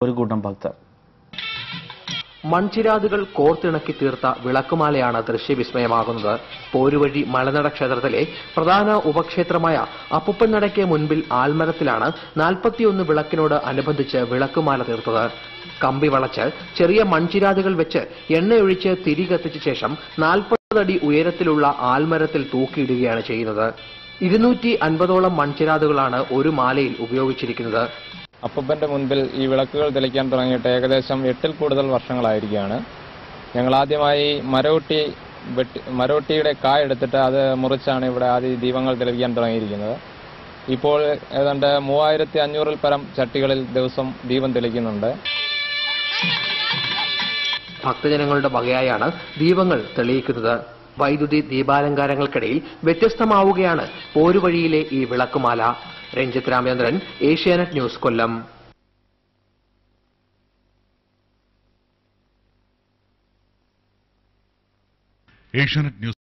ഒരു കൂട്ടം ഭക്തർ. മൺചിരാതുകൾ കോർത്തിണക്കി തീർത്ത വിളക്കുമാലയാണ് ദൃശ്യവിസ്മയമാകുന്നത്. പോരുവഴി മലനട ക്ഷേത്രത്തിലെ പ്രധാന ഉപക്ഷേത്രമായ അപ്പുപ്പൻനടയ്ക്ക് മുൻപിൽ ആൽമരത്തിലാണ് 41 വിളക്കിനോട് അനുബന്ധിച്ച് വിളക്കുമാല തീർത്തത്. കമ്പി വളച്ച് ചെറിയ മൺചിരാതുകൾ വെച്ച് എണ്ണയൊഴിച്ച് തിരി കത്തിച്ച ശേഷം 40 അടി ഉയരത്തിലുള്ള ആൽമരത്തിൽ തൂക്കിയിടുകയാണ് ചെയ്യുന്നത്. 250ഓളം മൺചിരാതുകളാണ് ഒരു മാലയിൽ ഉപയോഗിച്ചിരിക്കുന്നത്. അപ്പൂപ്പന്റെ മുൻപിൽ ഈ വിളക്കുകൾ തെളിക്കാൻ തുടങ്ങിയിട്ട് ഏകദേശം 8-ൽ കൂടുതൽ വർഷങ്ങളായിരിക്കുകയാണ്. ഞങ്ങൾ ആദ്യമായി മരോട്ടിയുടെ കായ എടുത്തിട്ട് അത് മുറിച്ചാണ് ഇവിടെ ആദ്യ ദീപങ്ങൾ തെളിയിക്കാൻ തുടങ്ങിയിരിക്കുന്നത്. ഇപ്പോൾ ഏതാണ്ട് 3500-ൽ പരം ചട്ടികളിൽ ദിവസം ദീപം തെളിക്കുന്നുണ്ട്. ഭക്തജനങ്ങളുടെ വകയായാണ് ദീപങ്ങൾ തെളിയിക്കുന്നത്. വൈദ്യുതി ദീപാലങ്കാരങ്ങൾക്കിടയിൽ വ്യത്യസ്തമാവുകയാണ് പോരുവഴിയിലെ ഈ വിളക്കുമാല. രഞ്ജിത്ത് രാമചന്ദ്രൻ, ഏഷ്യാനെറ്റ് ന്യൂസ്, കൊല്ലം. ഏഷ്യാനെറ്റ് ന്യൂസ്